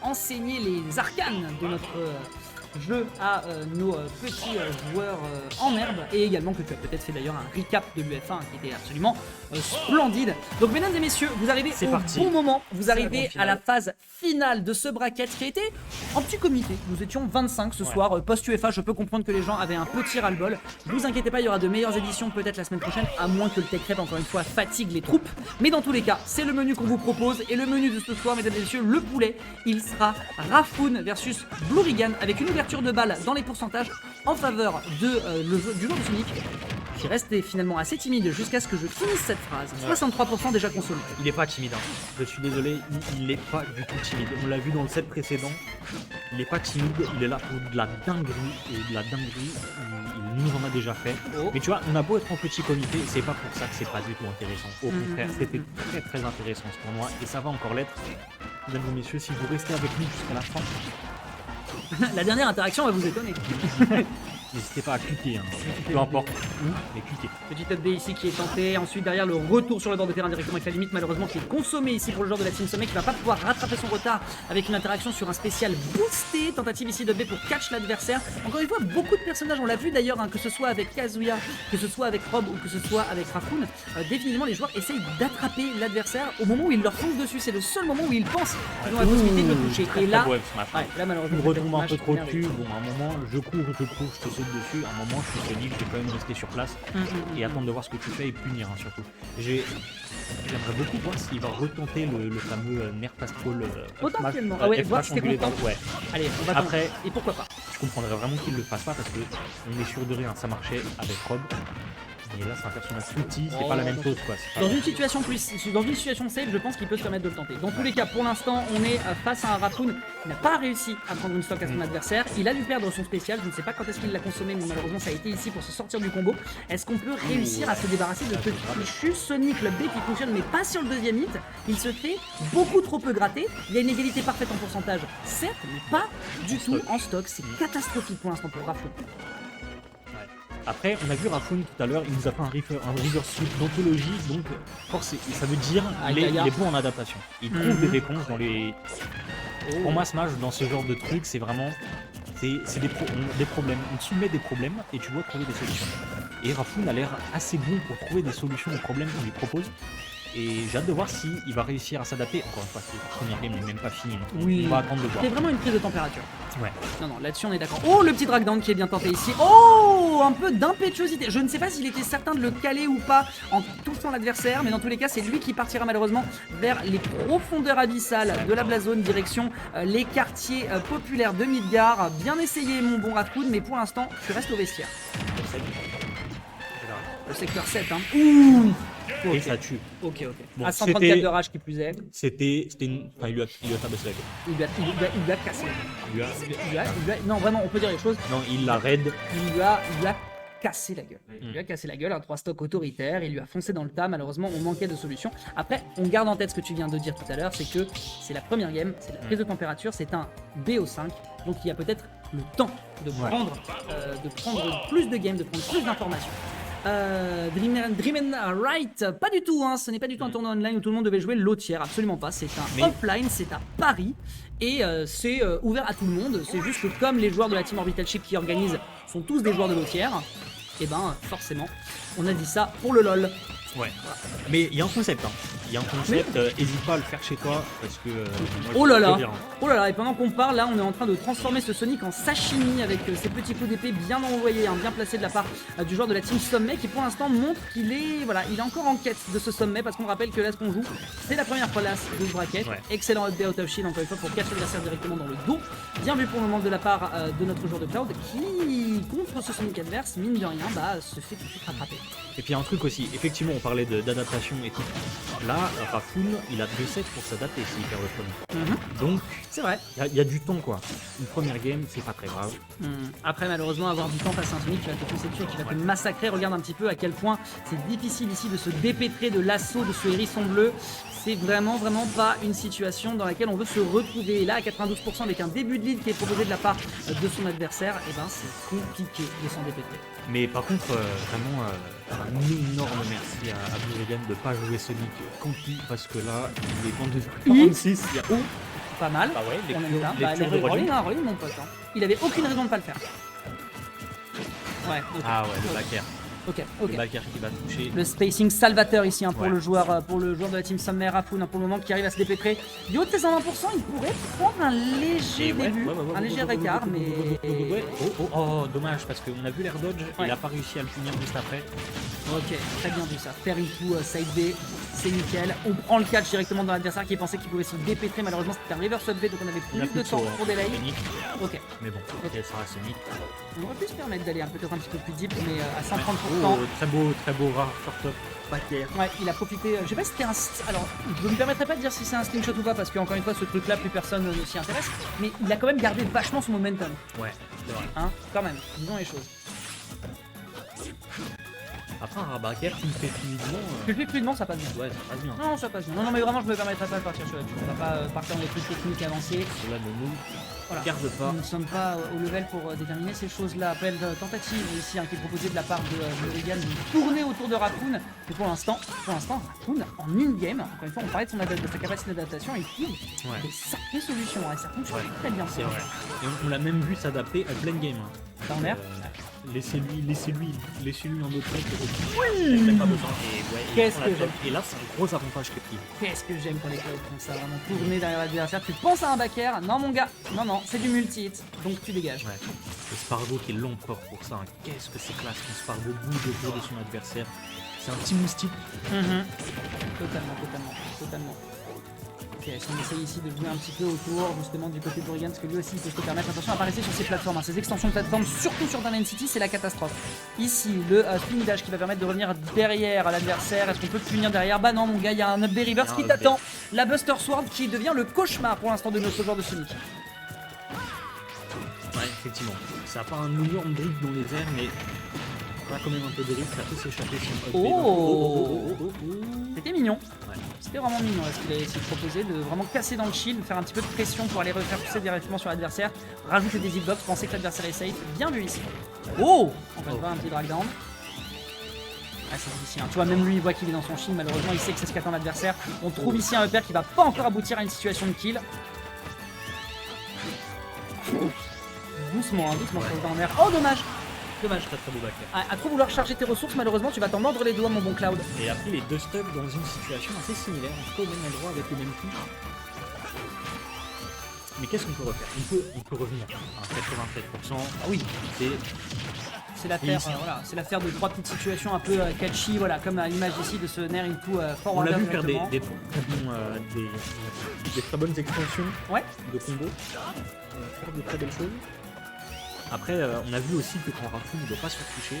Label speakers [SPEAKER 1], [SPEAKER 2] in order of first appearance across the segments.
[SPEAKER 1] enseigner les arcanes de notre jeu à nos petits joueurs en herbe, et également que tu as peut-être fait d'ailleurs un recap de l'UF1 qui était absolument splendide. Donc mesdames et messieurs, vous arrivez au bon moment, vous arrivez à la phase finale de ce bracket qui a été en petit comité. Nous étions 25 ce soir, post-UFA, je peux comprendre que les gens avaient un petit ras-le-bol. Ne vous inquiétez pas, il y aura de meilleures éditions peut-être la semaine prochaine, à moins que le Tech Rep encore une fois fatigue les troupes. Mais dans tous les cas, c'est le menu qu'on vous propose, et le menu de ce soir, mesdames et messieurs, le poulet, il sera Rafoon versus Blurigan, avec une ouverture de balle dans les pourcentages en faveur de, du joueur de Sonic, qui restait finalement assez timide jusqu'à ce que je finisse cette phrase. 63% déjà consommé.
[SPEAKER 2] Il est pas timide, hein. Je suis désolé, il est pas du tout timide. On l'a vu dans le set précédent, il est pas timide, il est là pour de la dinguerie, et de la dinguerie, il nous en a déjà fait. Mais tu vois, on a beau être en petit comité, c'est pas pour ça que c'est pas du tout intéressant. Au contraire, c'était très très intéressant ce tournoi, et ça va encore l'être. Mesdames et messieurs, si vous restez avec nous jusqu'à la fin,
[SPEAKER 1] la dernière interaction va vous étonner.
[SPEAKER 2] n'hésitez pas à cliquer, hein. Peu importe où, mais cliquez.
[SPEAKER 1] Petit update ici qui est tenté, ensuite derrière le retour sur le bord de terrain directement avec la limite malheureusement qui est consommé ici pour le joueur de la Team Sommet qui va pas pouvoir rattraper son retard avec une interaction sur un spécial boosté, tentative ici de B pour catch l'adversaire. Encore une fois, beaucoup de personnages, on l'a vu d'ailleurs, hein, que ce soit avec Kazuya, que ce soit avec Rob ou que ce soit avec Rafoon, définitivement les joueurs essayent d'attraper l'adversaire au moment où ils leur foncent dessus, c'est le seul moment où ils pensent qu'ils ont la possibilité de le toucher. Et là, là malheureusement,
[SPEAKER 2] je me retombe un peu trop dessus, bon à un moment je cours, je te saute dessus, à un moment je suis Sonic, je vais quand même rester sur place et attendre de voir ce que tu fais et punir, hein, surtout. J'aimerais beaucoup voir s'il va retenter le fameux Nerf Astral
[SPEAKER 1] potentiellement. Ah ouais, voir si t'es content.
[SPEAKER 2] Ouais.
[SPEAKER 1] Allez, on va
[SPEAKER 2] après,
[SPEAKER 1] et pourquoi pas.
[SPEAKER 2] Je comprendrais vraiment qu'il le fasse pas parce que on est sûr de rien, ça marchait avec Rob. Et là, c'est un personnage petit, c'est pas la même chose quoi.
[SPEAKER 1] Dans une situation safe, je pense qu'il peut se permettre de le tenter. Dans tous les cas, pour l'instant, on est face à un Rafoon qui n'a pas réussi à prendre une stock à son adversaire. Il a dû perdre son spécial, je ne sais pas quand est-ce qu'il l'a consommé, mais malheureusement ça a été ici pour se sortir du combo. Est-ce qu'on peut réussir à se débarrasser de ce fichu Sonic le B qui fonctionne mais pas sur le deuxième hit? Il se fait beaucoup trop peu gratter. Il y a une égalité parfaite en pourcentage, certes, mais pas du tout en stock. C'est catastrophique pour l'instant pour Rafoon.
[SPEAKER 2] Après, on a vu Rafoon tout à l'heure, il nous a fait un reverse sweep d'anthologie, donc ça veut dire qu'il est bon en adaptation. Il trouve des réponses dans les... Pour moi, Smash, dans ce genre de truc, c'est vraiment... C'est des problèmes. On te soumet des problèmes et tu dois trouver des solutions. Et Rafoon a l'air assez bon pour trouver des solutions aux problèmes qu'on lui propose. Et j'ai hâte de voir s'il va réussir à s'adapter. Encore une fois, c'est le premier game n'est même pas fini.
[SPEAKER 1] Oui.
[SPEAKER 2] On va attendre de voir.
[SPEAKER 1] C'est vraiment une prise de température.
[SPEAKER 2] Ouais.
[SPEAKER 1] Non, là-dessus on est d'accord. Oh, le petit drag down qui est bien tenté ici. Oh, un peu d'impétuosité. Je ne sais pas s'il était certain de le caler ou pas en touchant l'adversaire, mais dans tous les cas, c'est lui qui partira malheureusement vers les profondeurs abyssales de la Blazone, direction les quartiers populaires de Midgar. Bien essayé, mon bon Rafoon, mais pour l'instant, tu restes au vestiaire. Le secteur 7, hein. Ouh.
[SPEAKER 2] Okay. Et ça tue.
[SPEAKER 1] Ok.
[SPEAKER 2] Bon,
[SPEAKER 1] à 134 de rage qui plus est.
[SPEAKER 2] C'était une... Enfin, il lui a tabassé la gueule.
[SPEAKER 1] Il lui a cassé la gueule. Non, vraiment, on peut dire les choses.
[SPEAKER 2] Non, il l'a raid.
[SPEAKER 1] Il lui a cassé la gueule. Il lui a cassé la gueule, un 3 stock autoritaire, il lui a foncé dans le tas, malheureusement on manquait de solutions. Après, on garde en tête ce que tu viens de dire tout à l'heure, c'est que c'est la première game, c'est la prise de température, c'est un BO5, donc il y a peut-être le temps de prendre plus de games, de prendre plus d'informations. Dream Right, pas du tout, hein, ce n'est pas du tout un tournoi online où tout le monde devait jouer l'autre-tiers, absolument pas, c'est un offline, c'est à Paris et c'est ouvert à tout le monde, c'est juste que comme les joueurs de la team Orbital Ship qui organisent sont tous des joueurs de l'autre-tiers, et ben forcément, on a dit ça pour le LOL.
[SPEAKER 2] Ouais, mais il y a un concept, hein. Il y a un concept, hésite pas à le faire chez toi parce que...
[SPEAKER 1] oh là là, et pendant qu'on parle, là on est en train de transformer ce Sonic en sashimi avec ses petits coups d'épée bien envoyés, hein, bien placés de la part du joueur de la team Sommet qui pour l'instant montre qu'il est, il est encore en quête de ce sommet parce qu'on rappelle que là ce qu'on joue, c'est la première place de ce bracket. Excellent update out of shield encore une fois pour catcher l'adversaire directement dans le dos. Bien vu pour le moment de la part de notre joueur de Cloud qui, contre ce Sonic adverse, mine de rien, se fait tout de suite rattraper.
[SPEAKER 2] Et puis il y a un truc aussi, effectivement on parlait d'adaptation et tout. Là, Rafoon, il a 2 sets pour s'adapter s'il perd le premier. Donc,
[SPEAKER 1] c'est vrai.
[SPEAKER 2] Il y a du temps quoi. Une première game, c'est pas très grave.
[SPEAKER 1] Après, malheureusement, avoir du temps face à un Sonic qui va te foncer dessus et qui va te massacrer. Regarde un petit peu à quel point c'est difficile ici de se dépêtrer de l'assaut de ce hérisson bleu. C'est vraiment pas une situation dans laquelle on veut se retrouver. Et là, à 92% avec un début de lead qui est proposé de la part de son adversaire, et c'est compliqué de s'en dépêtrer.
[SPEAKER 2] Mais par contre, vraiment, un énorme merci à Blurigan de pas jouer Sonic Campi parce que là, il est 46, il y a
[SPEAKER 1] Pas mal.
[SPEAKER 2] Bah ouais,
[SPEAKER 1] En même temps,
[SPEAKER 2] les tours de
[SPEAKER 1] Rolling,
[SPEAKER 2] Rolling.
[SPEAKER 1] hein, Rolling, mon pote. Hein. Il avait aucune raison de pas le faire. Ouais, ok.
[SPEAKER 2] Ah ouais, le back air.
[SPEAKER 1] Ok,
[SPEAKER 2] Le
[SPEAKER 1] ok.
[SPEAKER 2] back air qui va toucher.
[SPEAKER 1] Le spacing salvateur ici hein, pour,
[SPEAKER 2] Ouais.
[SPEAKER 1] le joueur de la team Summer Raffoon, hein, pour le moment qui arrive à se dépêtrer. Du haut de ses 120%, il pourrait prendre un léger début, un léger écart, mais...
[SPEAKER 2] Oh, dommage, parce qu'on a vu l'air dodge,
[SPEAKER 1] Ouais.
[SPEAKER 2] il a pas réussi à le finir juste après.
[SPEAKER 1] Ok, très bien vu ça. Faire into side B, c'est nickel. On prend le catch directement dans l'adversaire qui pensait qu'il pouvait se dépêtrer. Malheureusement, c'était un reverse up B, donc on avait
[SPEAKER 2] On a
[SPEAKER 1] plus de temps pour delay.
[SPEAKER 2] Sonic,
[SPEAKER 1] Ok,
[SPEAKER 2] mais bon, ok, ça reste Sonic.
[SPEAKER 1] on aurait pu se permettre d'aller peut-être un petit peu plus deep, mais à 130%.
[SPEAKER 2] Oh, très beau rare short up back air.
[SPEAKER 1] Ouais, il a profité. Je sais pas si c'était un. Alors, je me permettrais pas de dire si c'est un slingshot ou pas, parce qu'encore une fois, ce truc-là, plus personne ne s'y intéresse. Mais il a quand même gardé vachement son momentum.
[SPEAKER 2] Ouais, c'est vrai.
[SPEAKER 1] Hein, quand même, disons les choses.
[SPEAKER 2] Après, un back air qui me fait fluidement.
[SPEAKER 1] Tu le fais fluidement, ça passe bien.
[SPEAKER 2] Ouais, ça passe bien.
[SPEAKER 1] Non, ça passe bien. Non, mais vraiment, je me permettrais pas de partir sur là-dessus. On va pas partir dans des trucs techniques avancés.
[SPEAKER 2] Cela ne nous
[SPEAKER 1] Voilà.
[SPEAKER 2] regarde pas.
[SPEAKER 1] Nous ne sommes pas au level pour déterminer ces choses-là. Appel de tentative ici hein, qui est proposée de la part de Regan de tourner autour de Raccoon. Mais pour l'instant, Raccoon en une game, encore une fois, on parlait de, de sa capacité d'adaptation, il trouve
[SPEAKER 2] Ouais.
[SPEAKER 1] des sacrées solutions. Et ça fonctionne
[SPEAKER 2] Ouais.
[SPEAKER 1] très bien.
[SPEAKER 2] C'est vrai. Et on l'a même vu s'adapter à plein game. Hein.
[SPEAKER 1] Dans l'air.
[SPEAKER 2] Laissez-lui en autre tête. Oui. Pas besoin. Et ouais,
[SPEAKER 1] Qu'est-ce
[SPEAKER 2] il prend
[SPEAKER 1] que
[SPEAKER 2] la
[SPEAKER 1] j'aime.
[SPEAKER 2] top. Et là, c'est un gros avantage que pris.
[SPEAKER 1] Qu'est-ce que j'aime quand les clouds font ça, vraiment tourner derrière l'adversaire. Tu penses à un back air? Non mon gars, non, c'est du multi-hit, donc tu dégages.
[SPEAKER 2] Ouais. Le Spargo qui est l'empereur pour ça. Hein. Qu'est-ce que c'est classe quand Spargo bouge autour de son adversaire. C'est un petit moustique.
[SPEAKER 1] Totalement. Ok, si on essaye ici de jouer un petit peu autour justement du côté d'Oregon, parce que lui aussi il peut se permettre, attention à pas rester sur ses plateformes, hein. Ces extensions de plateforme, surtout sur Dark City, c'est la catastrophe. Ici, le spin dash qui va permettre de revenir derrière l'adversaire. Est-ce qu'on peut finir derrière? Bah non mon gars, il y a un up B reverse qui t'attend. La Buster Sword qui devient le cauchemar pour l'instant de notre joueur de Sonic.
[SPEAKER 2] Ouais, effectivement. Ça n'a pas un énorme drip dans les airs, mais on a quand même un peu de drip, ça peut s'échapper son up B.
[SPEAKER 1] Oh. C'était mignon.
[SPEAKER 2] Ouais.
[SPEAKER 1] C'était vraiment mignon ce qu'il a essayé de proposer, de vraiment casser dans le shield, faire un petit peu de pression pour aller refaire pousser directement sur l'adversaire, rajouter des hitbox, penser que l'adversaire est safe. Bien vu ici. Oh, encore une fois un petit drag down. Ah, c'est difficile, hein. Tu vois, même lui il voit qu'il est dans son shield, malheureusement il sait que c'est ce qu'attend l'adversaire. On trouve ici un upper qui va pas encore aboutir à une situation de kill. Doucement sur le down air. Oh dommage.
[SPEAKER 2] Très beau back air.
[SPEAKER 1] À trop vouloir charger tes ressources, malheureusement tu vas t'en mordre les doigts mon bon Cloud.
[SPEAKER 2] Et après les deux stuck dans une situation assez similaire, en tout cas au même endroit avec le même touche. Mais qu'est-ce qu'on peut refaire on peut revenir à 87%. Ah oui,
[SPEAKER 1] C'est l'affaire,
[SPEAKER 2] ici.
[SPEAKER 1] voilà, c'est l'affaire de trois petites situations un peu catchy, voilà, comme à l'image ici de ce Nair into
[SPEAKER 2] on
[SPEAKER 1] forward.
[SPEAKER 2] l'a vu faire des très bonnes extensions
[SPEAKER 1] Ouais.
[SPEAKER 2] de combo, faire de très belles choses. Après, on a vu aussi que quand Raffoon ne doit pas se toucher,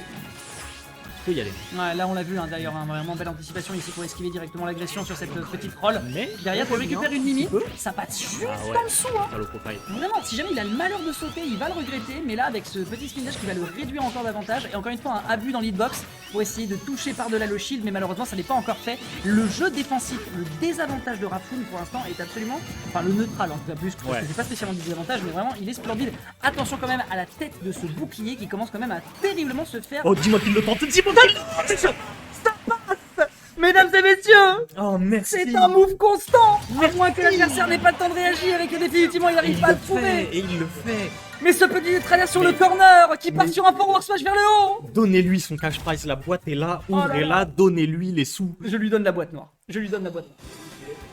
[SPEAKER 2] il peut y aller.
[SPEAKER 1] Ouais, là on l'a vu d'ailleurs, vraiment belle anticipation ici pour esquiver directement l'agression sur cette petite roll.
[SPEAKER 2] Mais
[SPEAKER 1] Derrière pour récupérer une limite, ça passe juste
[SPEAKER 2] Ah ouais.
[SPEAKER 1] en dessous. Hein.
[SPEAKER 2] Pas le profile.
[SPEAKER 1] Vraiment, si jamais il a le malheur de sauter, il va le regretter, mais là avec ce petit spin dash qui va le réduire encore davantage, et encore une fois un abus dans l'hitbox pour essayer de toucher par-delà le shield, mais malheureusement ça n'est pas encore fait. Le jeu défensif, le désavantage de Raffoon pour l'instant est absolument, enfin le neutral en tout cas plus, parce que c'est pas spécialement du désavantage, mais vraiment il est splendide. Attention quand même à la tête de ce bouclier qui commence quand même à terriblement se faire.
[SPEAKER 2] Oh, dis-moi qu'il le tente, dis-moi qu'il le tente.
[SPEAKER 1] Ça passe, mesdames et messieurs.
[SPEAKER 2] Oh, merci.
[SPEAKER 1] C'est un move constant, à moins que l'adversaire n'ait pas le temps de réagir et que définitivement il n'arrive pas à le trouver.
[SPEAKER 2] Et il le fait.
[SPEAKER 1] Mais ce petit traverse sur le corner qui part sur un forward smash vers le haut.
[SPEAKER 2] Donnez-lui son cash prize, la boîte est là, ouvrez-la, donnez-lui les sous.
[SPEAKER 1] Je lui donne la boîte noire.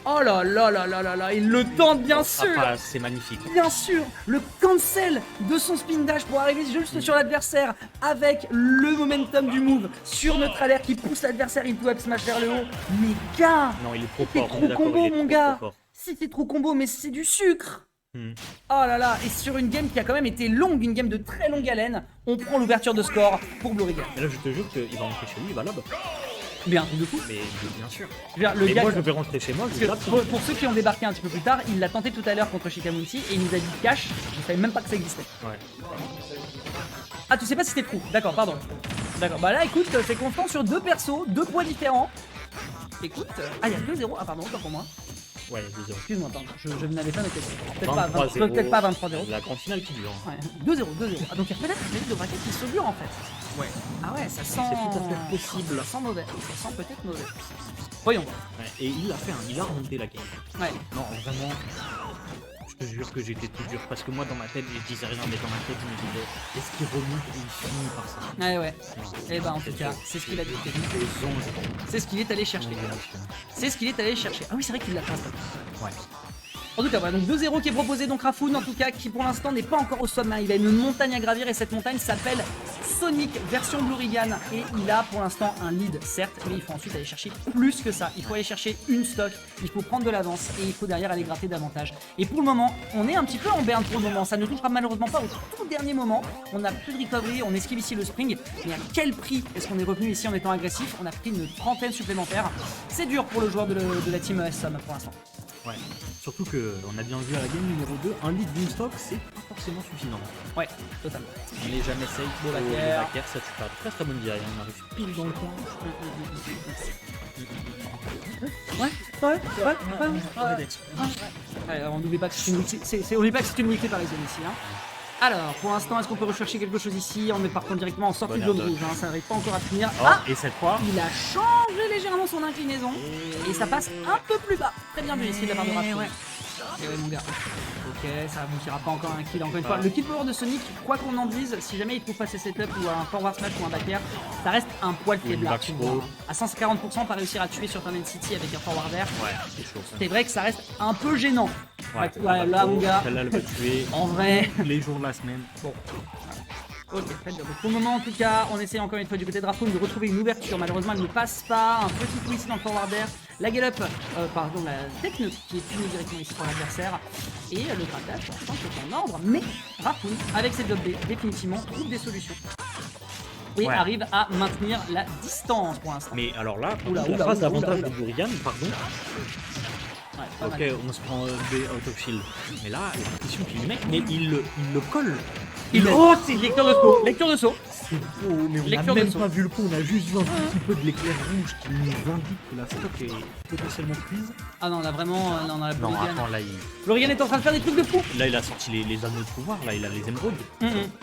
[SPEAKER 1] Oh là là là là là là, il le tente bien sûr.
[SPEAKER 2] Ah, c'est magnifique.
[SPEAKER 1] Bien sûr, le cancel de son spin dash pour arriver juste sur l'adversaire avec le momentum du move sur notre alerte qui pousse l'adversaire into up smash vers le haut. Mais gars,
[SPEAKER 2] Non, il est trop
[SPEAKER 1] c'est
[SPEAKER 2] fort.
[SPEAKER 1] trop combo mon gars.
[SPEAKER 2] Fort.
[SPEAKER 1] C'était trop combo mais c'est du sucre.
[SPEAKER 2] Hmm.
[SPEAKER 1] Oh là là, et sur une game qui a quand même été longue, une game de très longue haleine, on prend l'ouverture de score pour Blorigan.
[SPEAKER 2] Et là, je te jure qu'il va rentrer chez lui, il va là-bas.
[SPEAKER 1] Bien, du coup.
[SPEAKER 2] Mais bien sûr.
[SPEAKER 1] Je veux dire, le
[SPEAKER 2] Et
[SPEAKER 1] gars,
[SPEAKER 2] moi, je vais rentrer chez moi, je vais
[SPEAKER 1] parce que
[SPEAKER 2] là.
[SPEAKER 1] pour ceux qui ont débarqué un petit peu plus tard, il l'a tenté tout à l'heure contre Shikamunti et il nous a dit cash, je savais même pas que ça existait.
[SPEAKER 2] Ouais.
[SPEAKER 1] Ah, tu sais pas si c'était trou, d'accord, pardon. D'accord, bah là écoute, c'est constant sur deux persos, deux poids différents. Écoute, ah il y a 2-0, ah pardon, autant pour moi.
[SPEAKER 2] Ouais, il y a 2-0.
[SPEAKER 1] Excuse-moi, pardon, je n'avais pas noté. Peut-être
[SPEAKER 2] 23-0.
[SPEAKER 1] pas 23-0.
[SPEAKER 2] La grande finale qui dure.
[SPEAKER 1] Ouais, 2-0. Ah donc il y a peut-être un mérite de braquette qui s'augure en fait.
[SPEAKER 2] Ouais.
[SPEAKER 1] Ah ouais, ça sent...
[SPEAKER 2] C'est tout à fait possible.
[SPEAKER 1] Ça sent mauvais, ça sent peut-être mauvais. Voyons.
[SPEAKER 2] Ouais, et il l'a fait, hein, il a remonté la game.
[SPEAKER 1] Ouais.
[SPEAKER 2] Non, vraiment. Je te jure que j'étais tout dur parce que moi dans ma tête je disais rien mais dans ma tête je me disais est-ce qu'il remonte et il finit par ça.
[SPEAKER 1] Ouais ouais.
[SPEAKER 2] Non,
[SPEAKER 1] Et bah en tout cas, c'est ce qu'il a dit.
[SPEAKER 2] les anges.
[SPEAKER 1] C'est ce qu'il est allé chercher. C'est ce qu'il est allé chercher. Ah oui, c'est vrai qu'il l'a pas.
[SPEAKER 2] Ouais.
[SPEAKER 1] En tout cas, voilà, donc 2-0 qui est proposé, donc Rafoon en tout cas, qui pour l'instant n'est pas encore au sommet. Il a une montagne à gravir et cette montagne s'appelle Sonic version Blurigan. Et il a pour l'instant un lead, certes, mais il faut ensuite aller chercher plus que ça. Il faut aller chercher une stock, il faut prendre de l'avance et il faut derrière aller gratter davantage. Et pour le moment, on est un petit peu en berne pour le moment. Ça ne touchera malheureusement pas au tout dernier moment. On n'a plus de recovery, on esquive ici le spring. Mais à quel prix est-ce qu'on est revenu ici en étant agressif? On a pris une trentaine supplémentaire. C'est dur pour le joueur de la team ES pour l'instant.
[SPEAKER 2] Ouais. Surtout qu'on a bien vu à la game numéro 2, un lead d'une stock, c'est pas forcément suffisant.
[SPEAKER 1] Ouais, totalement.
[SPEAKER 2] On n'est jamais safe.
[SPEAKER 1] Beau
[SPEAKER 2] Le
[SPEAKER 1] backer.
[SPEAKER 2] backer, ça tue pas. Très très bonne DI, on arrive pile dans le coin.
[SPEAKER 1] Ouais. Alors, on n'oublie pas que c'est une wiki, on n'oublie pas que c'est une wiki parisienne ici. Hein. Alors, pour l'instant, est-ce qu'on peut rechercher quelque chose ici? On est par contre directement en sortie de zone rouge, hein. Ça n'arrive pas encore à finir.
[SPEAKER 2] Oh,
[SPEAKER 1] Ah,
[SPEAKER 2] et cette fois,
[SPEAKER 1] il a changé légèrement son inclinaison et ça passe un peu plus bas. Très bien vu ici de la part de Rafoon. Et ouais mon gars. Ok, ça aboutira pas encore à un kill encore une fois. Le kill power de Sonic, quoi qu'on en dise, si jamais il trouve pas ses setups ou un forward smash ou un back air, ça reste un poil faiblard. À 140%, pas réussir à tuer sur Turn City avec un forward air.
[SPEAKER 2] ouais, c'est chaud.
[SPEAKER 1] C'est vrai que ça reste un peu gênant.
[SPEAKER 2] Ouais,
[SPEAKER 1] là mon gars.
[SPEAKER 2] Celle-là, elle va tuer
[SPEAKER 1] En vrai.
[SPEAKER 2] les jours de la semaine.
[SPEAKER 1] Bon. Ok, très bien. Donc pour le moment, en tout cas, on essaie encore une fois du côté de Rafoon de retrouver une ouverture. Malheureusement, elle ne passe pas. Un petit coup ici dans le forward air. La gallop, pardon, la techno qui est punie directement ici pour l'adversaire. Et le grattage, pour l'instant, c'est en ordre. Mais Rafoon, avec ses job B, définitivement, trouve des solutions. Et arrive à maintenir la distance pour l'instant.
[SPEAKER 2] Mais alors là,
[SPEAKER 1] Oula,
[SPEAKER 2] la phase d'avantage
[SPEAKER 1] oula.
[SPEAKER 2] de Blurigan, pardon.
[SPEAKER 1] Ouais, pas
[SPEAKER 2] Ok,
[SPEAKER 1] mal.
[SPEAKER 2] on se prend B out of shield. Mais là, la pression qu'il lui met, mais il le colle.
[SPEAKER 1] Oh, c'est lecture de saut. Lecture de saut.
[SPEAKER 2] C'est faux, mais on
[SPEAKER 1] Lecture
[SPEAKER 2] n'a
[SPEAKER 1] de
[SPEAKER 2] même
[SPEAKER 1] saut.
[SPEAKER 2] pas vu le coup, on a juste vu un petit peu de l'éclair rouge qui nous indique que la stock est potentiellement prise.
[SPEAKER 1] Ah non, là vraiment, non, la
[SPEAKER 2] Non,
[SPEAKER 1] Blurigan.
[SPEAKER 2] attends, là
[SPEAKER 1] Blurigan est en train de faire des trucs de fou.
[SPEAKER 2] il a sorti les anneaux de pouvoir, là, il a les émeraudes.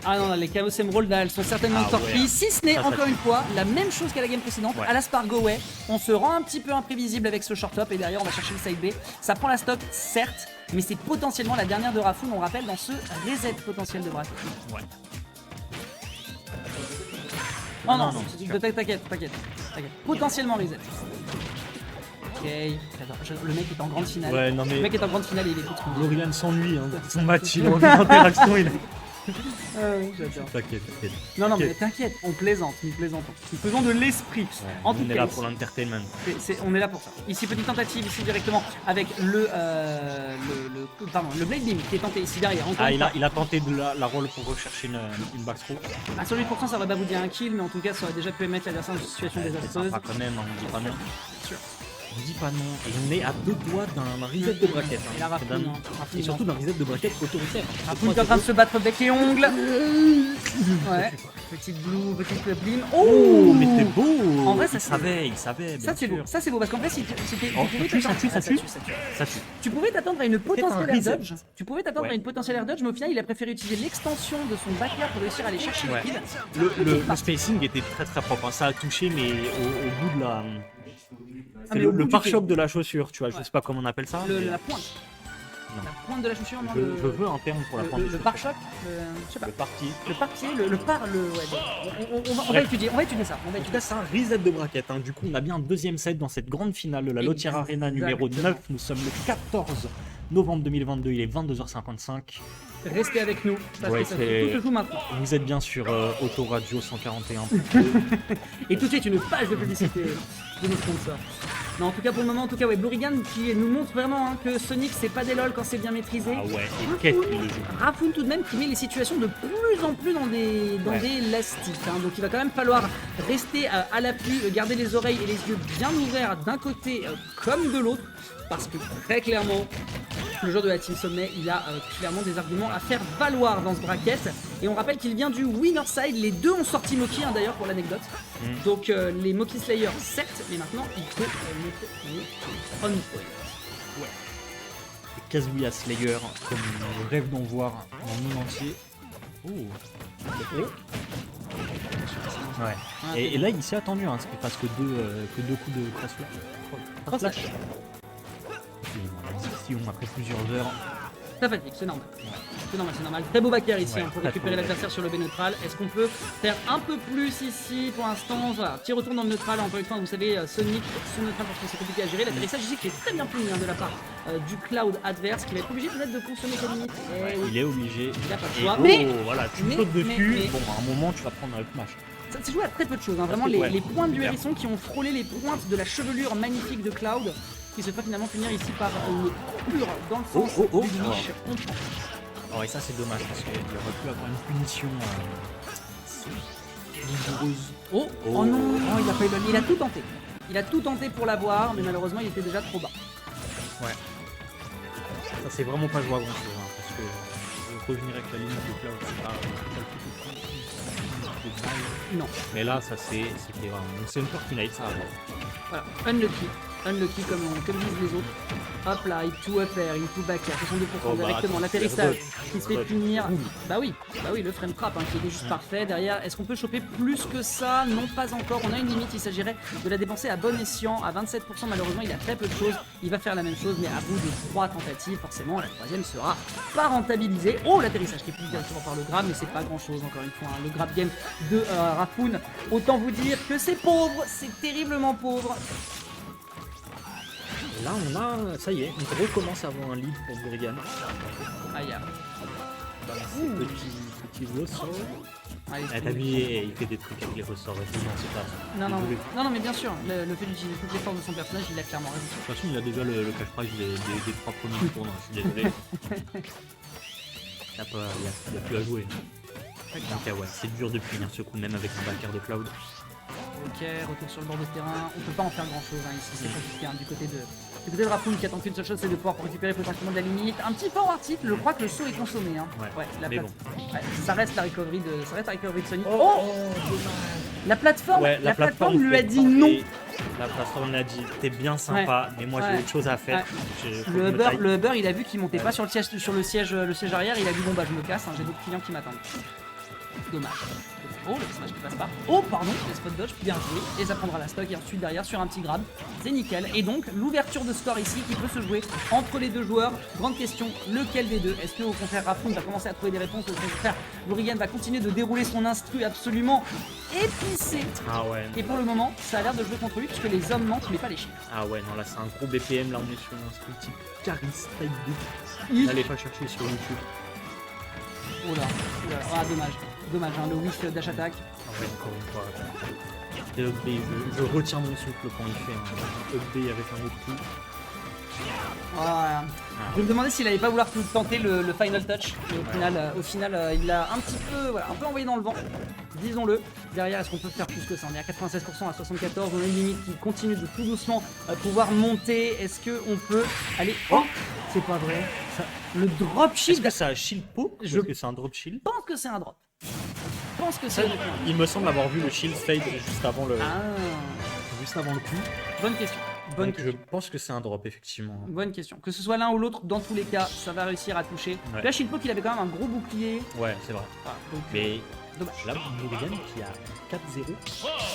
[SPEAKER 1] Ah non, les Chaos Emerald, là, elles sont certainement
[SPEAKER 2] Ah
[SPEAKER 1] torpilles.
[SPEAKER 2] ouais.
[SPEAKER 1] Si ce n'est
[SPEAKER 2] Ça
[SPEAKER 1] encore
[SPEAKER 2] tue.
[SPEAKER 1] une fois la même chose qu'à la game précédente,
[SPEAKER 2] Ouais.
[SPEAKER 1] à la Spargo Way. On se rend un petit peu imprévisible avec ce short top et derrière on va chercher le side B. Ça prend la stock, certes, mais c'est potentiellement la dernière de Rafoon, on rappelle, dans ce reset potentiel de bracket.
[SPEAKER 2] Ouais.
[SPEAKER 1] Oh non,
[SPEAKER 2] Non,
[SPEAKER 1] t'inquiète. Potentiellement reset. Ok, j'adore. Le mec est en grande finale.
[SPEAKER 2] Ouais, non mais
[SPEAKER 1] Le mec est en grande finale et il écoute ce qu'on dit.
[SPEAKER 2] Blurigan s'ennuie, hein. Son match, il a envie d'interaction, il a...
[SPEAKER 1] J'adore.
[SPEAKER 2] T'inquiète.
[SPEAKER 1] Non, mais t'inquiète, on plaisante, nous plaisantons. Nous faisons de l'esprit. En tout
[SPEAKER 2] On est
[SPEAKER 1] cas,
[SPEAKER 2] là
[SPEAKER 1] ici,
[SPEAKER 2] pour l'entertainment.
[SPEAKER 1] on est là pour ça. Ici, petite tentative, ici directement avec le Blade Beam qui est tenté ici derrière. Encore
[SPEAKER 2] Ah,
[SPEAKER 1] une fois.
[SPEAKER 2] il a tenté de la roll pour rechercher une backthrow.
[SPEAKER 1] À 108%, ça aurait baboudé un kill, mais en tout cas, ça aurait déjà pu mettre l'adversaire dans une situation
[SPEAKER 2] C'est
[SPEAKER 1] désastreuse.
[SPEAKER 2] sympa quand même, hein, on dit pas non.
[SPEAKER 1] Sûr.
[SPEAKER 2] On dit pas non. Et on est à 2 doigts d'un reset de bracket.
[SPEAKER 1] Et là, Rafoon, hein,
[SPEAKER 2] Et surtout d'un reset de bracket autoritaire.
[SPEAKER 1] Rafoon qui est en train de se battre bec et ongles. Ouais. Petite blue, petite blim.
[SPEAKER 2] Oh, mais c'est beau.
[SPEAKER 1] En vrai,
[SPEAKER 2] il
[SPEAKER 1] ça,
[SPEAKER 2] savait,
[SPEAKER 1] Ça
[SPEAKER 2] bien
[SPEAKER 1] c'est beau,
[SPEAKER 2] sûr.
[SPEAKER 1] ça c'est beau parce qu'en fait si c'était
[SPEAKER 2] Oh, ça tue. Ça tue.
[SPEAKER 1] tu pouvais t'attendre à une potentielle
[SPEAKER 2] un
[SPEAKER 1] air
[SPEAKER 2] reset.
[SPEAKER 1] dodge. Tu pouvais t'attendre
[SPEAKER 2] Ouais.
[SPEAKER 1] à une potentielle air dodge, mais au final il a préféré utiliser l'extension de son back air pour réussir à aller chercher
[SPEAKER 2] Ouais.
[SPEAKER 1] le kill.
[SPEAKER 2] Le spacing était très très propre. Hein. Ça a touché, mais au bout de la.
[SPEAKER 1] Ah,
[SPEAKER 2] C'est
[SPEAKER 1] mais au bout
[SPEAKER 2] le
[SPEAKER 1] du
[SPEAKER 2] pare-choc de la chaussure, tu vois. Je
[SPEAKER 1] Ouais.
[SPEAKER 2] sais pas comment on appelle ça. mais
[SPEAKER 1] La pointe.
[SPEAKER 2] Non.
[SPEAKER 1] La pointe de la chaussure, non
[SPEAKER 2] je veux un terme pour la pointe de
[SPEAKER 1] le
[SPEAKER 2] chaussure.
[SPEAKER 1] pare-choc, je sais pas.
[SPEAKER 2] Le parti.
[SPEAKER 1] Le par-pied, ouais, on va
[SPEAKER 2] Bref.
[SPEAKER 1] étudier ça. On va
[SPEAKER 2] En
[SPEAKER 1] étudier
[SPEAKER 2] tout
[SPEAKER 1] ça.
[SPEAKER 2] cas, c'est un reset de bracket. Hein. Du coup, on a bien un deuxième set dans cette grande finale de la Lotière Arena numéro 9. Nous sommes le 14 novembre 2022. Il est 22h55.
[SPEAKER 1] Restez avec nous parce
[SPEAKER 2] Ouais,
[SPEAKER 1] que ça
[SPEAKER 2] c'est-
[SPEAKER 1] tout se joue maintenant.
[SPEAKER 2] Vous êtes bien sur Autoradio 141.
[SPEAKER 1] Et tout de suite une page de publicité de nos sponsors. Non, en tout cas pour le moment, ouais, Blurigan qui nous montre vraiment hein, que Sonic c'est pas des lol quand c'est bien maîtrisé.
[SPEAKER 2] Ah ouais, et qu'est-ce qu'il le joue.
[SPEAKER 1] Rafoon tout de même qui met les situations de plus en plus dans des lastiques. Hein. Donc il va quand même falloir rester à l'appui, garder les oreilles et les yeux bien ouverts d'un côté comme de l'autre. Parce que très clairement, le joueur de la Team Sommet, il a clairement des arguments à faire valoir dans ce bracket. Et on rappelle qu'il vient du winner side. Les deux ont sorti Moki hein, d'ailleurs pour l'anecdote. Donc les Moki Slayer, certes, mais maintenant il faut monter on point.
[SPEAKER 2] Ouais. Et Kazuya Slayer, comme on rêve d'en voir dans le monde entier. Oh. Ouais. Et là, il s'est attendu, hein, qu'il fasse que deux coups de cross flash.
[SPEAKER 1] Cross flash.
[SPEAKER 2] Et on a 10 après plusieurs heures.
[SPEAKER 1] Ça fatigue, c'est normal. C'est normal, c'est normal. Très beau backer ici
[SPEAKER 2] Ouais,
[SPEAKER 1] hein, pour
[SPEAKER 2] très
[SPEAKER 1] récupérer
[SPEAKER 2] beau
[SPEAKER 1] l'adversaire sur le B neutral. Est-ce qu'on peut faire un peu plus ici pour l'instant? Voilà, petit retour dans le neutral. Encore une fois, vous savez, Sonic, sous neutral parce que c'est compliqué à gérer. L'atterrissage ici qui est très bien puni hein, de la part du Cloud adverse qui va être obligé peut-être de consommer ses limites.
[SPEAKER 2] Ouais, il est obligé.
[SPEAKER 1] Il a pas le
[SPEAKER 2] Et
[SPEAKER 1] choix.
[SPEAKER 2] voilà, tu sautes dessus. Bon, à un moment, tu vas prendre un match.
[SPEAKER 1] Ça s'est joué à très peu de choses, hein. Vraiment les pointes du hérisson qui ont frôlé les pointes de la chevelure magnifique de Cloud, qui se fait finalement finir ici par une coupure dans le sens du glitch. On prend.
[SPEAKER 2] Oh, et ça c'est dommage parce qu'il aurait pu avoir une punition rigoureuse.
[SPEAKER 1] Oh non, oh, il a pas eu le... Il a tout tenté. Il a tout tenté pour l'avoir, mais malheureusement il était déjà trop bas.
[SPEAKER 2] Ouais. Ça c'est vraiment pas joué à grand chose, hein, parce que revenir avec la limite de Cloud, c'est pas
[SPEAKER 1] Non.
[SPEAKER 2] mais là, ça c'était vraiment. Donc c'est une Fortnite, ça avant.
[SPEAKER 1] Voilà, unlucky comme disent les autres. Hop là, into up air, into back air, 62% directement, l'atterrissage qui se fait punir. Bah oui, le frame trap hein, qui était juste parfait. Derrière, est-ce qu'on peut choper plus que ça? Non, pas encore. On a une limite, il s'agirait de la dépenser à bon escient. À 27%, malheureusement, il a très peu de choses. Il va faire la même chose, mais à bout de 3 tentatives, forcément, la troisième sera pas rentabilisée. Oh, l'atterrissage qui est puni directement par le grab, mais c'est pas grand-chose, encore une fois. Hein. Le grab game de Raffoun, autant vous dire que c'est pauvre, c'est terriblement pauvre.
[SPEAKER 2] Là, on a, ça y est, on recommence à avoir un lead pour Burrigan.
[SPEAKER 1] Aïe.
[SPEAKER 2] Petit ressort.
[SPEAKER 1] Allez,
[SPEAKER 2] T'as vu, il fait des trucs avec les ressorts et tout, non, c'est pas ça.
[SPEAKER 1] Non, mais bien sûr, le fait d'utiliser toutes les forces de son personnage, il a clairement raison.
[SPEAKER 2] De toute façon, il a déjà le cash prize des 3 premiers tournois, je suis désolé. Il a plus à jouer. Donc, ouais, c'est dur de punir ce coup, même avec un backer de Cloud.
[SPEAKER 1] Ok, retour sur le bord de terrain. On peut pas en faire grand chose hein, ici, c'est compliqué hein, du côté de Raffoun qui attend qu'une seule chose, c'est de pouvoir récupérer potentiellement de la limite. Un petit forward tilt, je crois que le saut est consommé. Hein. Ouais, la
[SPEAKER 2] mais bon.
[SPEAKER 1] Ouais, ça reste la recovery de Sonic. Oh, la plateforme, la plateforme lui a dit non.
[SPEAKER 2] La plateforme lui a dit t'es bien sympa, mais moi j'ai autre chose à faire.
[SPEAKER 1] Le Uber, il a vu qu'il montait pas sur le siège arrière, il a dit bon bah je me casse, hein, j'ai d'autres clients qui m'attendent. Dommage. Oh, le smash qui passe pas. Oh, pardon, le spot dodge, bien joué. Et ça prendra la stock et ensuite derrière sur un petit grab. C'est nickel. Et donc, l'ouverture de score ici qui peut se jouer entre les deux joueurs. Grande question, lequel des deux? Est-ce que au contraire Raffoun va commencer à trouver des réponses? Au contraire, Burrigan va continuer de dérouler son instru absolument épicé.
[SPEAKER 2] Ah ouais.
[SPEAKER 1] Et pour le moment, ça a l'air de jouer contre lui puisque les hommes mentent mais pas les chiffres.
[SPEAKER 2] Ah ouais, non, là c'est un gros BPM. Là, on est sur un instru type Caris type 2. N'allez pas chercher sur YouTube.
[SPEAKER 1] Oh là, ah dommage, hein, le whiff dash attack.
[SPEAKER 2] Ah ouais, encore une fois. Et Up B, je retiens mon souffle quand il fait un Up B avec un autre coup.
[SPEAKER 1] Voilà. Je me demandais s'il allait pas vouloir tenter le final touch. Mais au final, il l'a un petit peu, un peu envoyé dans le vent. Disons-le. Derrière, est-ce qu'on peut faire plus que ça? On est à 96% à 74. On a une limite qui continue de tout doucement pouvoir monter. Est-ce qu'on peut aller... Oh, c'est pas vrai. Le drop shield...
[SPEAKER 2] Est-ce que c'est un shield po? Je pense que c'est un drop shield.
[SPEAKER 1] Je pense que c'est un drop. Je pense que c'est
[SPEAKER 2] Il me semble avoir vu le shield fade juste avant le... Juste avant le coup.
[SPEAKER 1] Bonne question.
[SPEAKER 2] Je pense que c'est un drop, effectivement.
[SPEAKER 1] Bonne question. Que ce soit l'un ou l'autre, dans tous les cas, ça va réussir à toucher. Là, Shilpo, il avait quand même un gros bouclier.
[SPEAKER 2] Ouais, c'est vrai.
[SPEAKER 1] Ah, donc,
[SPEAKER 2] mais
[SPEAKER 1] dommage.
[SPEAKER 2] Là, Burrigan qui a 4-0.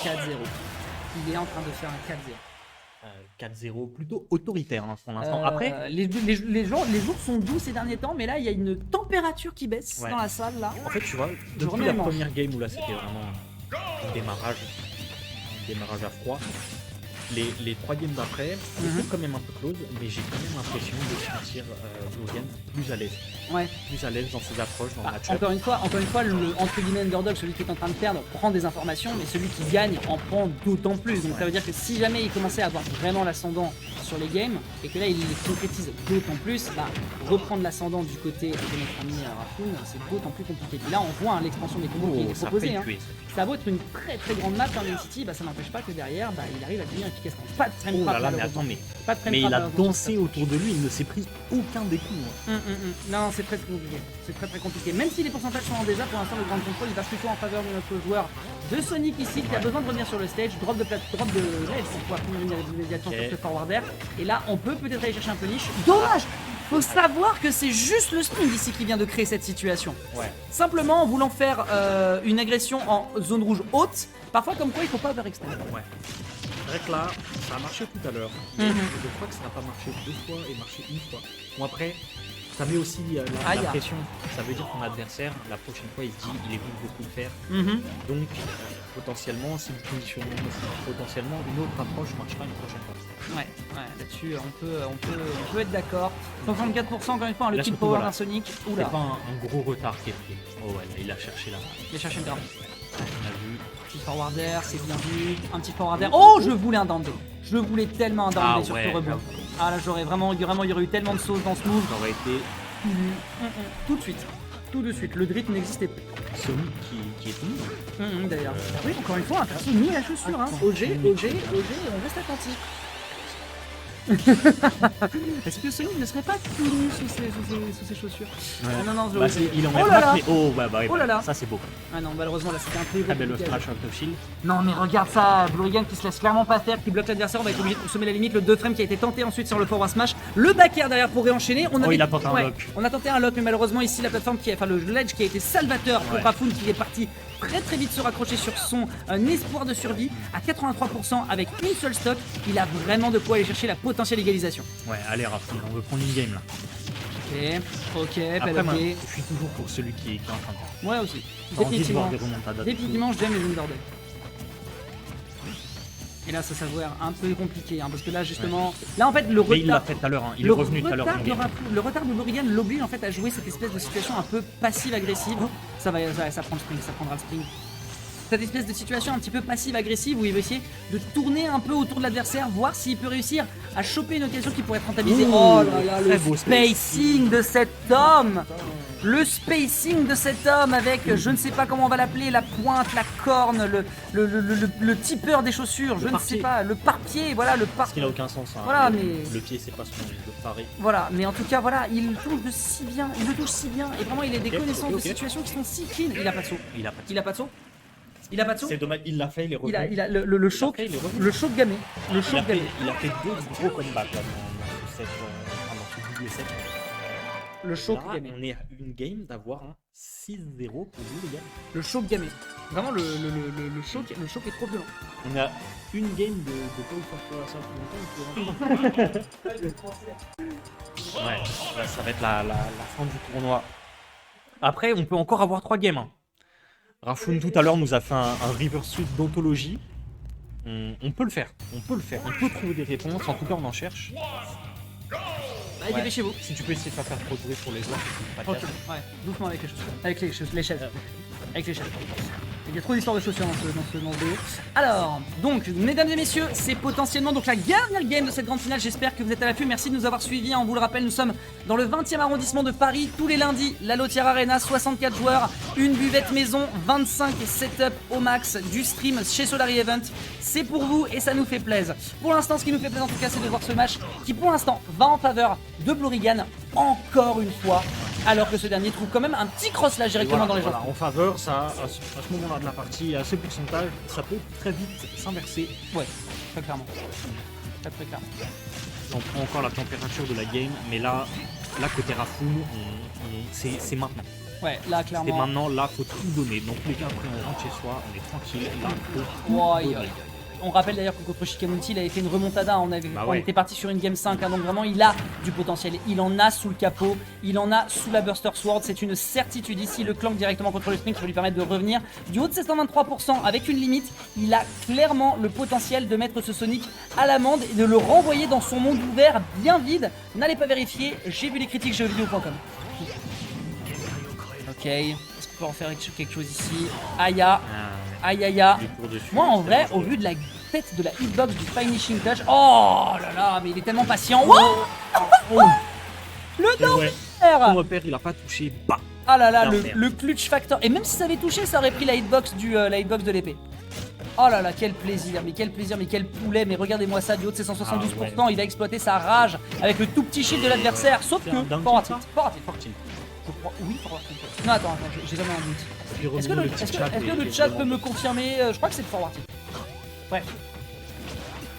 [SPEAKER 1] 4-0. Il est en train de faire un
[SPEAKER 2] 4-0 plutôt autoritaire hein, pour l'instant. Après,
[SPEAKER 1] les jours sont doux ces derniers temps, mais là, il y a une température qui baisse dans la salle. Là.
[SPEAKER 2] En fait, tu vois, depuis la première game où là, c'était vraiment un démarrage à froid. Les 3 games d'après, c'était quand même un peu close, mais j'ai quand même l'impression de sentir Burrigan plus à l'aise.
[SPEAKER 1] Ouais.
[SPEAKER 2] Plus à l'aise dans ses approches, dans le match.
[SPEAKER 1] Encore une fois, le entre guillemets underdog, celui qui est en train de perdre, prend des informations, mais celui qui gagne en prend d'autant plus. Donc ça veut dire que si jamais il commençait à avoir vraiment l'ascendant sur les games, et que là il les concrétise d'autant plus, reprendre l'ascendant du côté de notre ami Raffoun, c'est d'autant plus compliqué. Puis là on voit l'expansion des combos qui est proposée. Ça vaut être une très très grande map en City, ça n'empêche pas que derrière, il arrive à devenir efficacement. Pas de frame trap,
[SPEAKER 2] mais attends, mais il a dansé autour de lui, il ne s'est pris aucun des coups.
[SPEAKER 1] Non, c'est très compliqué. C'est très compliqué. Même si les pourcentages sont en désert, pour l'instant le grand contrôle il va plutôt en faveur de notre joueur de Sonic ici qui a besoin de revenir sur le stage, drop de ledge pour pouvoir finir immédiatement sur ce forward air. Et là on peut peut-être aller chercher un punish. Dommage! Faut savoir que c'est juste le Sting ici qui vient de créer cette situation. Simplement en voulant faire une agression en zone rouge haute, parfois comme quoi il faut pas overextend.
[SPEAKER 2] C'est vrai que là, ça a marché tout à l'heure. Je crois que ça n'a pas marché 2 fois et marché 1 fois. Bon après, Ça met aussi la
[SPEAKER 1] Aïe.
[SPEAKER 2] pression. Ça veut dire que ton adversaire, la prochaine fois, il se dit il évite beaucoup de fer.
[SPEAKER 1] Mhm.
[SPEAKER 2] Donc, potentiellement, si le conditionnement, potentiellement, une autre approche marchera une prochaine fois.
[SPEAKER 1] Ouais, là-dessus, on peut être d'accord. 64% encore une fois, le
[SPEAKER 2] Là,
[SPEAKER 1] kill
[SPEAKER 2] surtout,
[SPEAKER 1] power
[SPEAKER 2] voilà.
[SPEAKER 1] d'un Sonic.
[SPEAKER 2] C'est
[SPEAKER 1] Oula,
[SPEAKER 2] pas un gros retard qui est pris. Oh ouais, là, il a cherché là.
[SPEAKER 1] il a cherché le drame.
[SPEAKER 2] On a vu.
[SPEAKER 1] Petit forward air, c'est bien vu. Un petit forward air. Oh, je voulais un down B. Je voulais tellement un down
[SPEAKER 2] Ah
[SPEAKER 1] B sur
[SPEAKER 2] ouais,
[SPEAKER 1] ce rebond. Ah là, il y aurait eu tellement de sauce dans ce move.
[SPEAKER 2] Ça aurait été
[SPEAKER 1] Tout de suite. Tout de suite. Le drip n'existait plus.
[SPEAKER 2] Sonic qui est tout.
[SPEAKER 1] D'ailleurs. Oui, encore une fois, un perso ni la chaussure. Hein. OG, on reste attentif. Est-ce que Sonic ne serait pas tout nu sous ses chaussures?
[SPEAKER 2] Ouais.
[SPEAKER 1] Ah, non,
[SPEAKER 2] Bah, il en
[SPEAKER 1] Oh là là.
[SPEAKER 2] mais oh, bah,
[SPEAKER 1] Oh là là.
[SPEAKER 2] ça c'est beau.
[SPEAKER 1] Ah non, malheureusement, là c'était un peu
[SPEAKER 2] Très belle
[SPEAKER 1] compliqué.
[SPEAKER 2] flash out of shield.
[SPEAKER 1] Non, mais regarde ça, Blurigan qui se laisse clairement pas faire, qui bloque l'adversaire. On va être obligé de consommer la limite. Le 2 frame qui a été tenté ensuite sur le forward smash. Le back air derrière pour réenchaîner.
[SPEAKER 2] Il a tenté un lock.
[SPEAKER 1] On a tenté un lock, mais malheureusement, ici, la plateforme le ledge qui a été salvateur pour Raffoun qui est parti très vite se raccrocher sur son espoir de survie à 83% avec une seule stock. Il a vraiment de quoi aller chercher la potentielle égalisation.
[SPEAKER 2] Ouais, allez Raffoun, on veut prendre une game là.
[SPEAKER 1] Ok,
[SPEAKER 2] Après, moi,
[SPEAKER 1] PLP.
[SPEAKER 2] je suis toujours pour celui qui est en train de
[SPEAKER 1] Ouais, aussi.
[SPEAKER 2] T'as envie de
[SPEAKER 1] Définitivement.
[SPEAKER 2] voir des remontadas.
[SPEAKER 1] Définitivement, j'aime les underdogs. Et là, ça s'avère un peu compliqué, hein, parce que là, justement, là, en fait, le
[SPEAKER 2] Mais il l'a
[SPEAKER 1] retard,
[SPEAKER 2] fait tout à l'heure, hein. Il est revenu tout à l'heure.
[SPEAKER 1] le retard de Blurigan l'oblige en fait à jouer cette espèce de situation un peu passive-agressive. Ça prend le spring, ça prendra le spring. Cette espèce de situation un petit peu passive-agressive où il veut essayer de tourner un peu autour de l'adversaire, voir s'il peut réussir à choper une occasion qui pourrait être rentabilisée. Oh là là, le
[SPEAKER 2] très beau
[SPEAKER 1] spacing de cet homme! Le spacing de cet homme avec, je ne sais pas comment on va l'appeler, la pointe, la corne, le tipeur des chaussures, je ne sais pas, le pare-pied, voilà, le
[SPEAKER 2] Ce
[SPEAKER 1] pare
[SPEAKER 2] qui n'a aucun sens. Hein.
[SPEAKER 1] Voilà, mais-
[SPEAKER 2] Le pied, c'est pas son de pareil.
[SPEAKER 1] Voilà, mais en tout cas, voilà, il touche de si bien, il le touche si bien, et vraiment, il a des connaissances de situation qui sont si clean. Il a pas de saut.
[SPEAKER 2] Il a pas de
[SPEAKER 1] Il a pas de saut. Il a pas de saut.
[SPEAKER 2] C'est dommage, il l'a fait, il est revenu.
[SPEAKER 1] Il a le choc,
[SPEAKER 2] il est revenu.
[SPEAKER 1] le choc gamé. Le choc gamé.
[SPEAKER 2] Il a fait deux gros comebacks là, dans ce double set.
[SPEAKER 1] Le choc
[SPEAKER 2] Là,
[SPEAKER 1] gamé.
[SPEAKER 2] on est à une game d'avoir un 6-0 pour vous, les gars.
[SPEAKER 1] Le choc gamé. Vraiment, le choc est trop violent.
[SPEAKER 2] On a une game de pas faire ça plus longtemps. Ouais, là, ça va être la fin du tournoi. Après, on peut encore avoir 3 games. Hein. Raffoun tout à l'heure nous a fait un River Suite d'ontologie. On peut le faire, on peut trouver des réponses, en tout cas on en cherche.
[SPEAKER 1] Allez, dépêchez-vous.
[SPEAKER 2] Si tu peux essayer de pas faire trop de bruit pour les joueurs, c'est pas
[SPEAKER 1] Ok, ouais, doucement avec les chaussures. Avec les chaises. Avec les chaises. Il y a trop d'histoires de chaussures dans ce vidéo. Alors, donc, mesdames et messieurs, c'est potentiellement donc la dernière game de cette grande finale. J'espère que vous êtes à l'affût. Merci de nous avoir suivis. On vous le rappelle, nous sommes dans le 20e arrondissement de Paris. Tous les lundis, la Lotière Arena, 64 joueurs, une buvette maison, 25 setup au max, du stream chez Solary Event. C'est pour vous et ça nous fait plaisir. Pour l'instant, ce qui nous fait plaisir en tout cas, c'est de voir ce match qui, pour l'instant, va en faveur de Blurigan encore une fois. Alors que ce dernier trouve quand même un petit cross là directement dans les jambes.
[SPEAKER 2] En faveur, ça, à ce moment-là de la partie, à ce pourcentage, ça peut très vite s'inverser.
[SPEAKER 1] Ouais, très clairement. Très clairement.
[SPEAKER 2] On prend encore la température de la game, mais là côté Raffoun, c'est maintenant.
[SPEAKER 1] Ouais, là
[SPEAKER 2] C'est
[SPEAKER 1] clairement.
[SPEAKER 2] maintenant, là faut tout donner. Donc les gars, après on rentre chez soi, on est tranquille, là faut tout
[SPEAKER 1] Ouais,
[SPEAKER 2] donner.
[SPEAKER 1] ouais. On rappelle d'ailleurs que contre Shikamunti, il avait fait une remontada, on
[SPEAKER 2] ouais.
[SPEAKER 1] était parti sur une game 5, hein, donc vraiment il a du potentiel, il en a sous le capot, il en a sous la Burster Sword, c'est une certitude ici, le clank directement contre le spring qui va lui permettre de revenir du haut de 723% avec une limite, il a clairement le potentiel de mettre ce Sonic à l'amende et de le renvoyer dans son monde ouvert bien vide. N'allez pas vérifier, j'ai vu les critiques jeuxvideo.com. Ok, est-ce qu'on peut en faire quelque chose ici? Aya, aïe aïe aïe. Moi en vrai, au vu de la tête de la hitbox du finishing touch, oh là là, mais il est tellement patient. Wow. Le down
[SPEAKER 2] Mon repère, il a pas touché. Bah.
[SPEAKER 1] Ah là là,
[SPEAKER 2] Non,
[SPEAKER 1] le clutch factor. Et même si ça avait touché, ça aurait pris la hitbox de l'épée. Oh là là, quel plaisir, mais quel poulet. Mais regardez-moi ça, du haut de ses 172%, il va exploiter sa rage avec le tout petit shield de l'adversaire. Sauf que, fort raté. Je crois, oui, forward tilt. Non, attends, j'ai jamais un doute. Est-ce que le chat peut me confirmer? Je crois que c'est le forward tilt. Bref.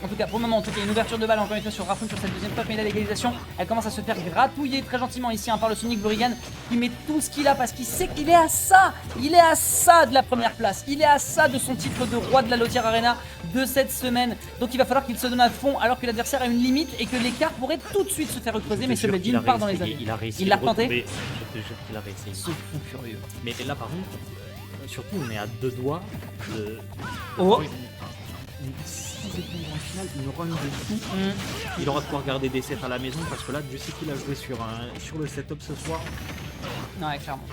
[SPEAKER 1] En tout cas, pour le moment, en tout cas, une ouverture de balle encore une fois sur Raffoun sur cette deuxième top, mais la légalisation, elle commence à se faire gratouiller très gentiment ici par le Sonic Blurigan qui met tout ce qu'il a parce qu'il sait qu'il est à ça. Il est à ça de la première place. Il est à ça de son titre de roi de la Lotière Arena de cette semaine. Donc il va falloir qu'il se donne à fond alors que l'adversaire a une limite et que l'écart pourrait tout de suite se faire creuser. Mais ce Bedin part dans les années. Il l'a planté.
[SPEAKER 2] Je te jure qu'il a réussi.
[SPEAKER 1] Ce fou furieux.
[SPEAKER 2] Mais là, par contre, surtout, on est à 2 doigts de.
[SPEAKER 1] Oh.
[SPEAKER 2] Si c'est une grande finale, une run de fou. Il aura de quoi regarder des sets à la maison parce que là, Dieu sait qu'il a joué sur le setup ce soir.
[SPEAKER 1] Ouais, clairement.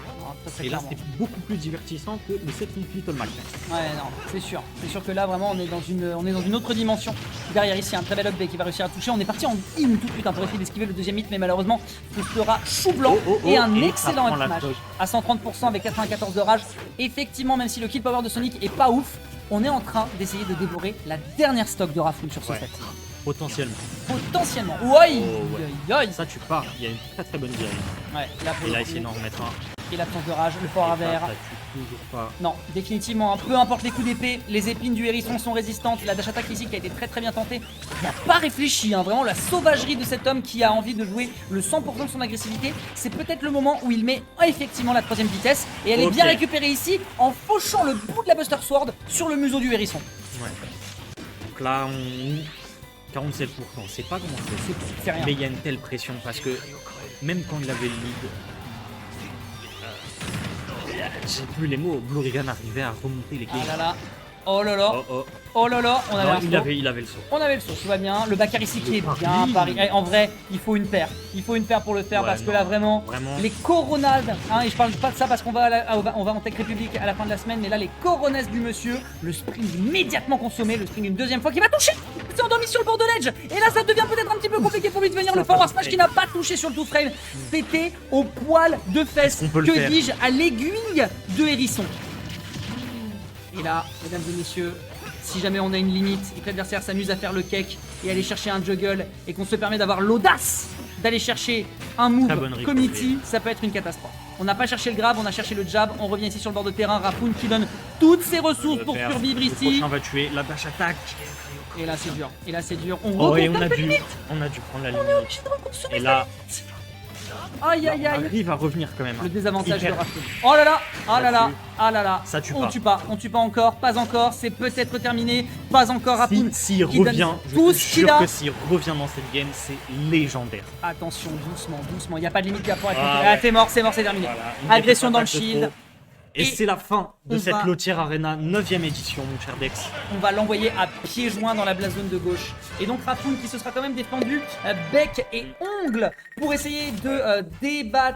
[SPEAKER 2] Et là, c'était beaucoup plus divertissant que le set Little Mac.
[SPEAKER 1] Ouais, non, c'est sûr. C'est sûr que là, vraiment, on est dans une autre dimension. Derrière ici, un très bel up B qui va réussir à toucher. On est parti en in tout de suite pour essayer d'esquiver le deuxième hit, mais malheureusement, ce sera chou blanc et un excellent up smash à 130% avec 94 de rage. Effectivement, même si le kill power de Sonic est pas ouf, on est en train d'essayer de dévorer la dernière stock de Raffoun sur ce set.
[SPEAKER 2] Potentiellement.
[SPEAKER 1] Potentiellement. Ouais.
[SPEAKER 2] Ça, tu pars. Il y a une très très bonne dirige.
[SPEAKER 1] Ouais, là,
[SPEAKER 2] il a essayé d'en remettre un.
[SPEAKER 1] Et l'absence de rage, le fort AVR.
[SPEAKER 2] Toujours pas.
[SPEAKER 1] Non, définitivement, peu importe les coups d'épée, les épines du hérisson sont résistantes. La dash attack ici qui a été très très bien tentée. Il n'a pas réfléchi, hein, vraiment la sauvagerie de cet homme qui a envie de jouer le 100% de son agressivité. C'est peut-être le moment où il met effectivement la troisième vitesse. Et elle est bien récupérée ici en fauchant le bout de la Buster Sword sur le museau du hérisson.
[SPEAKER 2] Ouais. Donc là, 47%, c'est pas comment c'est rien. Mais il y a une telle pression parce que même quand il avait le lead, j'ai plus les mots, Blurigan arrivait à remonter les games.
[SPEAKER 1] Ah là là, oh là là, oh là là, on avait
[SPEAKER 2] il avait le saut.
[SPEAKER 1] On avait le saut, tout va bien. Le backer ici qui est bien pari. En vrai, il faut une paire. Il faut une paire pour le faire parce que là vraiment, les coronades, hein, et je parle pas de ça parce qu'on va, on va en Tech République à la fin de la semaine, mais là les coronades du monsieur, le spring immédiatement consommé, le spring une deuxième fois qui va toucher. C'est endormi sur le bord de l'edge. Et là ça devient peut-être un petit peu compliqué pour lui de venir. Le forward smash qui n'a pas touché sur le 2 frame, pété au poil de fesses. Que dis-je, à l'aiguille de hérisson. Et là, mesdames et messieurs, si jamais on a une limite et que l'adversaire s'amuse à faire le cake et aller chercher un juggle et qu'on se permet d'avoir l'audace d'aller chercher un move committee, ça peut être une catastrophe. On n'a pas cherché le grab, on a cherché le jab, on revient ici sur le bord de terrain, Raffoun qui donne toutes ses ressources pour survivre ici.
[SPEAKER 2] Le prochain va tuer la dash attack.
[SPEAKER 1] Et là c'est dur, et là c'est dur.
[SPEAKER 2] On a dû prendre la limite.
[SPEAKER 1] On est obligé de reconsommer.
[SPEAKER 2] Et là,
[SPEAKER 1] aïe aïe aïe.
[SPEAKER 2] On arrive à revenir quand même.
[SPEAKER 1] Le désavantage de Raffoun. Oh là là, ah là là, ah là là.
[SPEAKER 2] Ça tue
[SPEAKER 1] pas. On tue pas encore, pas encore. C'est peut-être terminé, pas encore. Raffoun.
[SPEAKER 2] S'il revient, je te jure que s'il revient dans cette game, c'est légendaire.
[SPEAKER 1] Attention, doucement, doucement. Il n'y a pas de limite qui va pouvoir être. Ah, c'est mort, c'est terminé. Voilà. Agression dans le shield.
[SPEAKER 2] Et c'est la fin de cette Lotière Arena 9ème édition, mon cher Dex.
[SPEAKER 1] On va l'envoyer à pieds joints dans la blast zone de gauche. Et donc Raffoun qui se sera quand même défendu bec et ongles pour essayer de débattre.